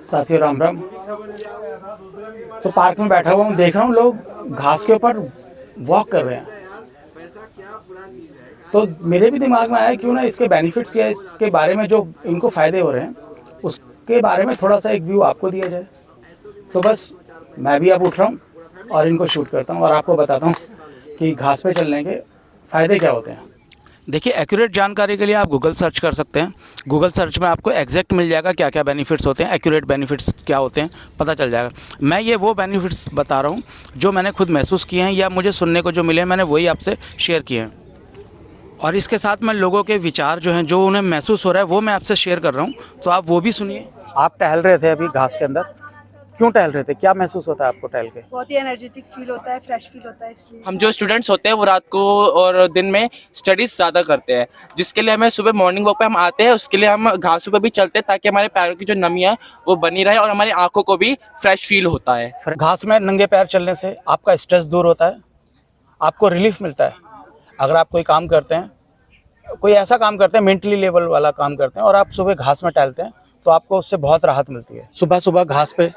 साथियों राम राम। तो पार्क में बैठा हुआ हूँ, देख रहा हूँ लोग घास के ऊपर वॉक कर रहे हैं। तो मेरे भी दिमाग में आया क्यों ना इसके बेनिफिट्स या इसके बारे में जो इनको फ़ायदे हो रहे हैं उसके बारे में थोड़ा सा एक व्यू आपको दिया जाए। तो बस मैं भी अब उठ रहा हूँ और इनको शूट करता हूँ और आपको बताता हूँ कि घास पे चलने के फ़ायदे क्या होते हैं। देखिए, एक्यूरेट जानकारी के लिए आप गूगल सर्च कर सकते हैं। गूगल सर्च में आपको एग्जैक्ट मिल जाएगा क्या क्या बेनिफिट्स होते हैं, एक्यूरेट बेनिफिट्स क्या होते हैं पता चल जाएगा। मैं ये वो बेनिफिट्स बता रहा हूँ जो मैंने खुद महसूस किए हैं या मुझे सुनने को जो मिले हैं, मैंने वही आपसे शेयर किए हैं। और इसके साथ मैं लोगों के विचार जो हैं, जो उन्हें महसूस हो रहा है, वो मैं आपसे शेयर कर रहा हूँ, तो आप वो भी सुनिए। आप टहल रहे थे अभी घास के अंदर, क्यों टहल रहे थे, क्या महसूस होता है आपको टहल के? बहुत ही एनर्जेटिक फील होता है, फ्रेश फील होता है। इसलिए हम जो स्टूडेंट्स होते हैं वो रात को और दिन में स्टडीज ज़्यादा करते हैं, जिसके लिए हमें सुबह मॉर्निंग वॉक पे हम आते हैं, उसके लिए हम घासों पे भी चलते हैं ताकि हमारे पैरों की जो नमी है वो बनी रहे और हमारी आंखों को भी फ्रेश फील होता है। घास में नंगे पैर चलने से आपका स्ट्रेस दूर होता है, आपको रिलीफ मिलता है। अगर आप कोई काम करते हैं, कोई ऐसा काम करते हैं मेंटली लेवल वाला काम करते हैं और आप सुबह घास में टहलते हैं तो आपको उससे बहुत राहत मिलती है। सुबह सुबह घास पे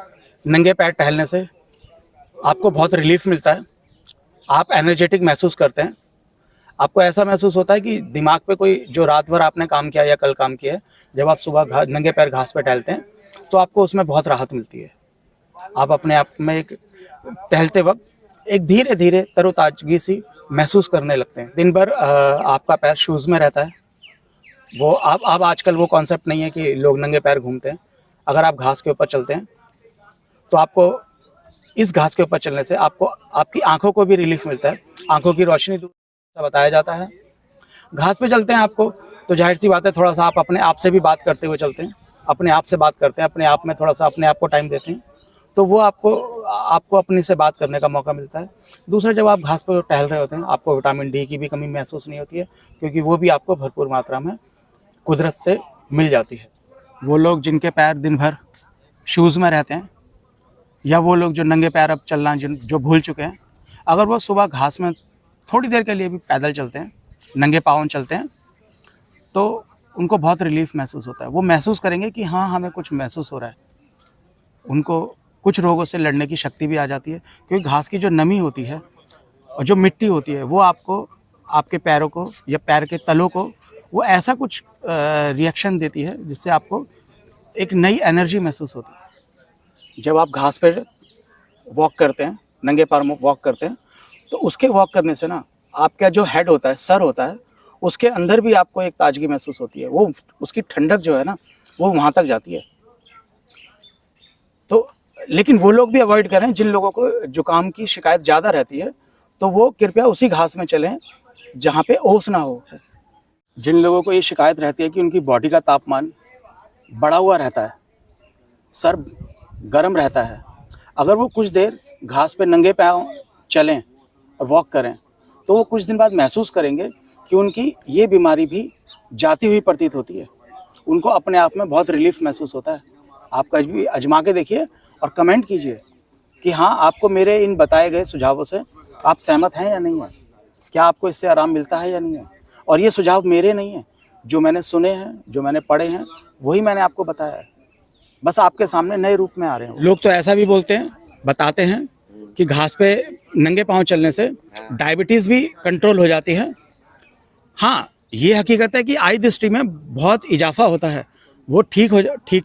नंगे पैर टहलने से आपको बहुत रिलीफ मिलता है, आप एनर्जेटिक महसूस करते हैं। आपको ऐसा महसूस होता है कि दिमाग पे कोई जो रात भर आपने काम किया या कल काम किया है, जब आप सुबह नंगे पैर घास पे टहलते हैं तो आपको उसमें बहुत राहत मिलती है। आप अपने आप में एक टहलते वक्त एक धीरे धीरे तरोताजगी सी महसूस करने लगते हैं। दिन भर आपका पैर शूज़ में रहता है। वो अब आजकल वो कॉन्सेप्ट नहीं है कि लोग नंगे पैर घूमते हैं। अगर आप घास के ऊपर चलते हैं तो आपको इस घास के ऊपर चलने से आपको आपकी आंखों को भी रिलीफ मिलता है, आंखों की रोशनी दूर ऐसा बताया जाता है। घास पे चलते हैं आपको तो जाहिर सी बात है थोड़ा सा आप अपने आप से भी बात करते हुए चलते हैं, अपने आप से बात करते हैं, अपने आप में थोड़ा सा अपने आप को टाइम देते हैं, तो वो आपको अपने से बात करने का मौका मिलता है। दूसरा, जब आप घास पर टहल रहे होते हैं आपको विटामिन डी की भी कमी महसूस नहीं होती है, क्योंकि वो भी आपको भरपूर मात्रा में कुदरत से मिल जाती है। वो लोग जिनके पैर दिन भर शूज़ में रहते हैं या वो लोग जो नंगे पैर अब चलना जो भूल चुके हैं, अगर वो सुबह घास में थोड़ी देर के लिए भी पैदल चलते हैं, नंगे पाँव चलते हैं, तो उनको बहुत रिलीफ महसूस होता है। वो महसूस करेंगे कि हाँ, हमें कुछ महसूस हो रहा है। उनको कुछ रोगों से लड़ने की शक्ति भी आ जाती है, क्योंकि घास की जो नमी होती है और जो मिट्टी होती है वो आपको आपके पैरों को या पैर के तलों को वो ऐसा कुछ रिएक्शन देती है जिससे आपको एक नई एनर्जी महसूस होती है। जब आप घास पे वॉक करते हैं, नंगे पैर में वॉक करते हैं, तो उसके वॉक करने से ना आपका जो हेड होता है, सर होता है, उसके अंदर भी आपको एक ताजगी महसूस होती है। वो उसकी ठंडक जो है ना वो वहाँ तक जाती है। तो लेकिन वो लोग भी अवॉइड करें जिन लोगों को जुकाम की शिकायत ज़्यादा रहती है, तो वो कृपया उसी घास में चलें जहाँ पे ओस ना हो। जिन लोगों को ये शिकायत रहती है कि उनकी बॉडी का तापमान बढ़ा हुआ रहता है, सर गर्म रहता है, अगर वो कुछ देर घास पे नंगे पैर चलें और वॉक करें तो वो कुछ दिन बाद महसूस करेंगे कि उनकी ये बीमारी भी जाती हुई प्रतीत होती है। उनको अपने आप में बहुत रिलीफ महसूस होता है। आप कभी आजमा के देखिए और कमेंट कीजिए कि हाँ, आपको मेरे इन बताए गए सुझावों से आप सहमत हैं या नहीं हैं, क्या आपको इससे आराम मिलता है या नहीं है। और ये सुझाव मेरे नहीं हैं, जो मैंने सुने हैं, जो मैंने पढ़े हैं, वही मैंने आपको बताया है। बस आपके सामने नए रूप में आ रहे हैं। लोग तो ऐसा भी बोलते हैं, बताते हैं कि घास पे नंगे पाँव चलने से डायबिटीज़ भी कंट्रोल हो जाती है। हाँ, ये हकीकत है कि आई दृष्टि में बहुत इजाफा होता है। वो ठीक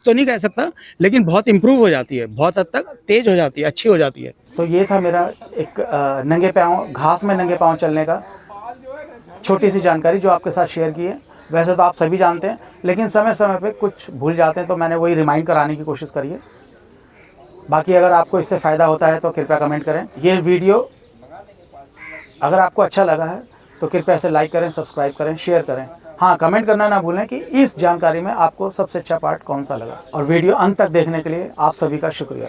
तो नहीं कह सकता, लेकिन बहुत इम्प्रूव हो जाती है, बहुत हद तक तेज हो जाती है, अच्छी हो जाती है। तो ये था मेरा एक नंगे पाँव, घास में नंगे पाँव चलने का छोटी सी जानकारी जो आपके साथ शेयर की है। वैसे तो आप सभी जानते हैं, लेकिन समय समय पे कुछ भूल जाते हैं, तो मैंने वही रिमाइंड कराने की कोशिश करी है। बाकी अगर आपको इससे फ़ायदा होता है तो कृपया कमेंट करें। ये वीडियो अगर आपको अच्छा लगा है तो कृपया इसे लाइक करें, सब्सक्राइब करें, शेयर करें। हाँ, कमेंट करना ना भूलें कि इस जानकारी में आपको सबसे अच्छा पार्ट कौन सा लगा। और वीडियो अंत तक देखने के लिए आप सभी का शुक्रिया।